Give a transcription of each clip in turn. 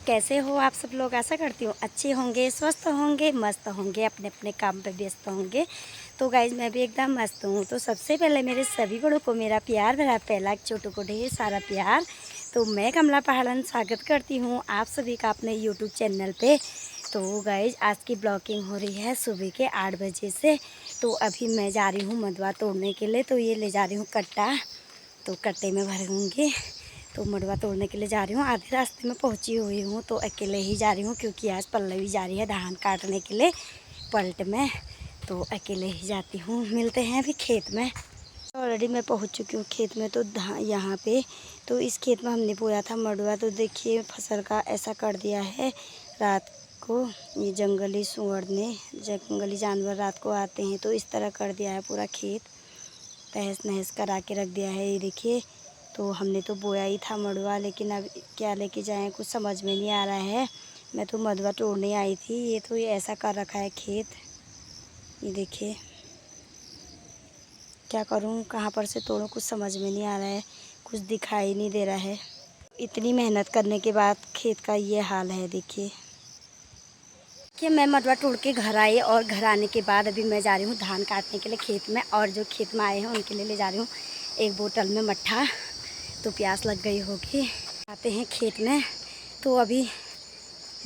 कैसे हो आप सब लोग। आशा करती हूँ अच्छे होंगे, स्वस्थ होंगे, मस्त होंगे, अपने अपने काम पे व्यस्त होंगे। तो गाइज मैं भी एकदम मस्त हूँ। तो सबसे पहले मेरे सभी बड़ों को मेरा प्यार भरा पहला, छोटों को ढेर सारा प्यार। तो मैं कमला पहाड़न स्वागत करती हूँ आप सभी का अपने यूट्यूब चैनल पे। तो गाइज आज की ब्लॉगिंग हो रही है सुबह के 8 बजे से। तो अभी मैं जा रही हूँ मंडुवा तोड़ने के लिए। तो ये ले जा रही हूँ कट्टा, तो कट्टे में भरूँगी। तो मंडुवा तोड़ने के लिए जा रही हूँ। आधे रास्ते में पहुँची हुई हूँ। तो अकेले ही जा रही हूँ क्योंकि आज पल्लवी जा रही है धान काटने के लिए पलट में। तो अकेले ही जाती हूँ। मिलते हैं अभी खेत में। ऑलरेडी मैं पहुँच चुकी हूँ खेत में। तो यहाँ पे तो इस खेत में हमने बोया था मंडुवा। तो देखिए फसल का ऐसा कर दिया है रात को। ये जंगली सुअर ने, जंगली जानवर रात को आते हैं तो इस तरह कर दिया है पूरा खेत, तहस नहस करा के रख दिया है। ये देखिए, तो हमने तो बोया ही था मंडुवा, लेकिन अब क्या लेके जाएं कुछ समझ में नहीं आ रहा है। मैं तो मंडुवा तोड़ने आई थी, ये तो ये ऐसा कर रखा है खेत। ये देखिए क्या करूं, कहाँ पर से तोड़ूं, कुछ समझ में नहीं आ रहा है, कुछ दिखाई नहीं दे रहा है। इतनी मेहनत करने के बाद खेत का ये हाल है। देखिए कि मैं मंडुवा तोड़ के घर आई और घर आने के बाद अभी मैं जा रही हूँ धान काटने के लिए खेत में। और जो खेत में आए हैं उनके लिए ले जा रही हूँ एक बोतल में मट्ठा। तो प्यास लग गई होगी। आते हैं खेत में। तो अभी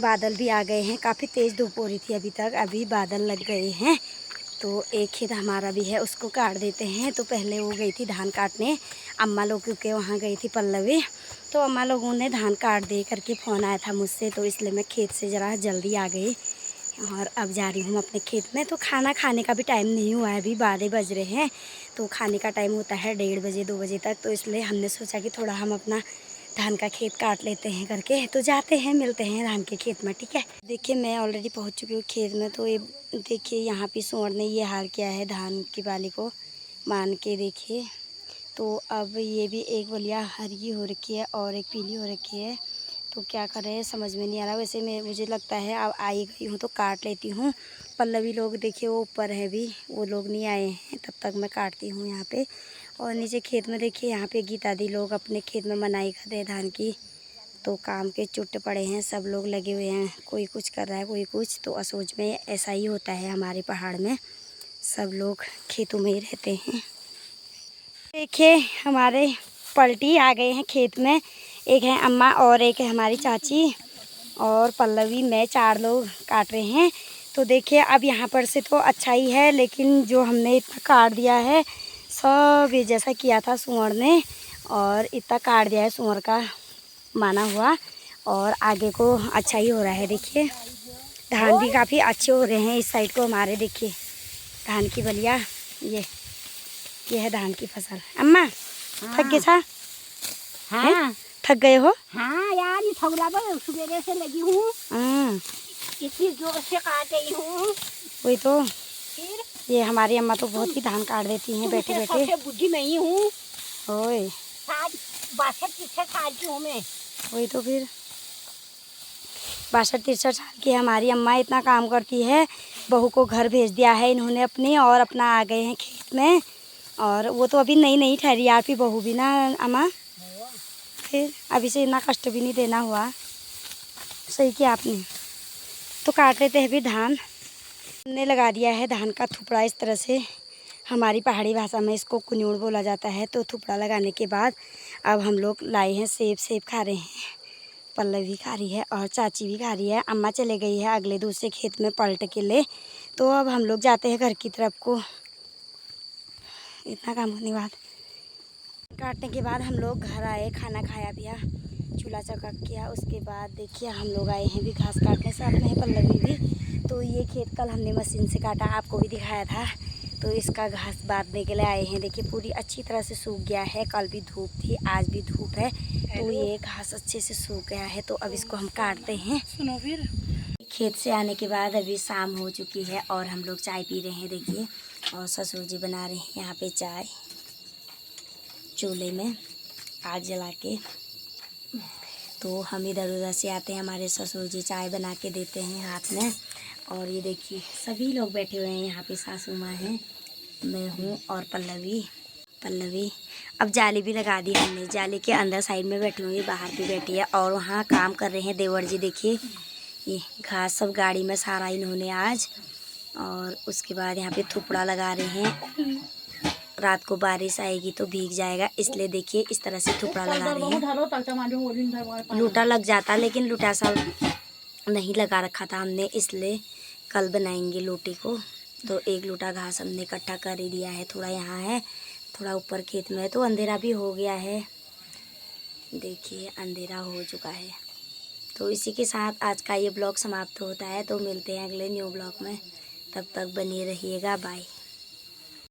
बादल भी आ गए हैं, काफ़ी तेज़ धूप हो रही थी अभी तक, अभी बादल लग गए हैं। तो एक खेत हमारा भी है, उसको काट देते हैं। तो पहले वो गई थी धान काटने अम्मा लोग, क्योंकि वहाँ गई थी पल्लवी। तो अम्मा लोगों ने धान काट दे करके फ़ोन आया था मुझसे, तो इसलिए मैं खेत से ज़रा जल्दी आ गई और अब जा रही हूँ अपने खेत में। तो खाना खाने का भी टाइम नहीं हुआ है, अभी 12 बज रहे हैं। तो खाने का टाइम होता है 1:30 बजे 2 बजे तक। तो इसलिए हमने सोचा कि थोड़ा हम अपना धान का खेत काट लेते हैं करके। तो जाते हैं, मिलते हैं धान के खेत में, ठीक है। देखिए मैं ऑलरेडी पहुँच चुकी हूँ खेत में। तो ये देखिए यहाँ पे सूअर ने ये हाल किया है धान की बाली को मान के। देखिए तो अब ये भी एक बलिया हरी हो रखी है और एक पीली हो रखी है। तो क्या करें समझ में नहीं आ रहा। वैसे मैं मुझे लगता है अब आई गई हूँ तो काट लेती हूँ। पल्लवी लोग देखिए वो ऊपर है भी, वो लोग नहीं आए हैं, तब तक मैं काटती हूँ यहाँ पे। और नीचे खेत में देखिए यहाँ पे गीता दी लोग अपने खेत में मनाई कर रहे धान की। तो काम के चुट्टे पड़े हैं, सब लोग लगे हुए हैं, कोई कुछ कर रहा है कोई कुछ। तो असोज में ऐसा ही होता है हमारे पहाड़ में, सब लोग खेतों में ही रहते हैं। देखिए हमारे पलटी आ गए हैं खेत में। एक है अम्मा और एक है हमारी चाची और पल्लवी, मैं, 4 लोग काट रहे हैं। तो देखिए अब यहाँ पर से तो अच्छा ही है, लेकिन जो हमने इतना काट दिया है सब ये जैसा किया था सूअर ने, और इतना काट दिया है सूअर का माना हुआ। और आगे को अच्छा ही हो रहा है। देखिए धान भी काफ़ी अच्छे हो रहे हैं इस साइड को हमारे। देखिए धान की बलिया, ये है धान की फसल। अम्मा थक गए था? हाँ थक गए हो? हाँ यार, ये थगला पर सुबह से लगी हूँ, हाँ इतनी जोर से काट रही हूँ। वही तो, फिर ये हमारी अम्मा तो बहुत ही धान काट देती हैं बैठे बैठे। सबसे बुद्धि नहीं हूँ। ओए 62-63 साल की हूँ मैं। वही तो, फिर 62-63 साल की हमारी अम्मा इतना काम करती है। बहू को घर भेज दिया है इन्होंने अपनी, और अपना आ गए हैं खेत में। और वो तो अभी नई नई ठहरी यार, फिर बहू भी ना अम्मा, फिर अभी से इतना कष्ट भी नहीं देना हुआ। सही किया आपने। तो काट लेते हैं फिर धान। हमने लगा दिया है धान का थुपड़ा इस तरह से, हमारी पहाड़ी भाषा में इसको कुन्यूड़ बोला जाता है। तो थुपड़ा लगाने के बाद अब हम लोग लाए हैं सेब। सेब खा रहे हैं, पल्लवी खा रही है और चाची भी खा रही है। अम्मा चले गई है अगले दूसरे खेत में पलट के लिए। तो अब हम लोग जाते हैं घर की तरफ को। इतना काम करने के बाद, काटने के बाद हम लोग घर आए, खाना खाया पिया, चूल्हा चौका किया। उसके बाद देखिए हम लोग आए हैं भी घास काटने, साथ में है पल्लवी भी। तो ये खेत कल हमने मशीन से काटा, आपको भी दिखाया था। तो इसका घास बांधने के लिए आए हैं। देखिए पूरी अच्छी तरह से सूख गया है, कल भी धूप थी आज भी धूप है। तो ये घास अच्छे से सूख गया है। तो अब इसको हम काटते हैं। सुनो फिर, खेत से आने के बाद अभी शाम हो चुकी है और हम लोग चाय पी रहे हैं। देखिए और ससुर जी बना रहे हैं यहाँ पे चाय, चूल्हे में आग जला के। तो हम इधर उधर से आते हैं, हमारे ससुर जी चाय बना के देते हैं हाथ में। और ये देखिए सभी लोग बैठे हुए हैं यहाँ पे, सासू माँ हैं, मैं हूँ और पल्लवी। पल्लवी। अब जाली भी लगा दी हमने, जाली के अंदर साइड में बैठी हुई, बाहर भी बैठी है। और वहाँ काम कर रहे हैं देवर जी, देखिए ये घास सब गाड़ी में सारा इन्होंने आज। और उसके बाद यहाँ पे थुपड़ा लगा रहे हैं, रात को बारिश आएगी तो भीग जाएगा, इसलिए देखिए इस तरह से थुपड़ा लगा रहे हैं। लूटा लग जाता, लेकिन लूटा सा नहीं लगा रखा था हमने, इसलिए कल बनाएंगे लूटी को। तो एक लूटा घास हमने इकट्ठा कर ही दिया है, थोड़ा यहाँ है, थोड़ा ऊपर खेत में है। तो अंधेरा भी हो गया है, देखिए अंधेरा हो चुका है। तो इसी के साथ आज का ये ब्लॉग समाप्त होता है। तो मिलते हैं अगले न्यू ब्लॉग में, तब तक बने रहिएगा, बाय।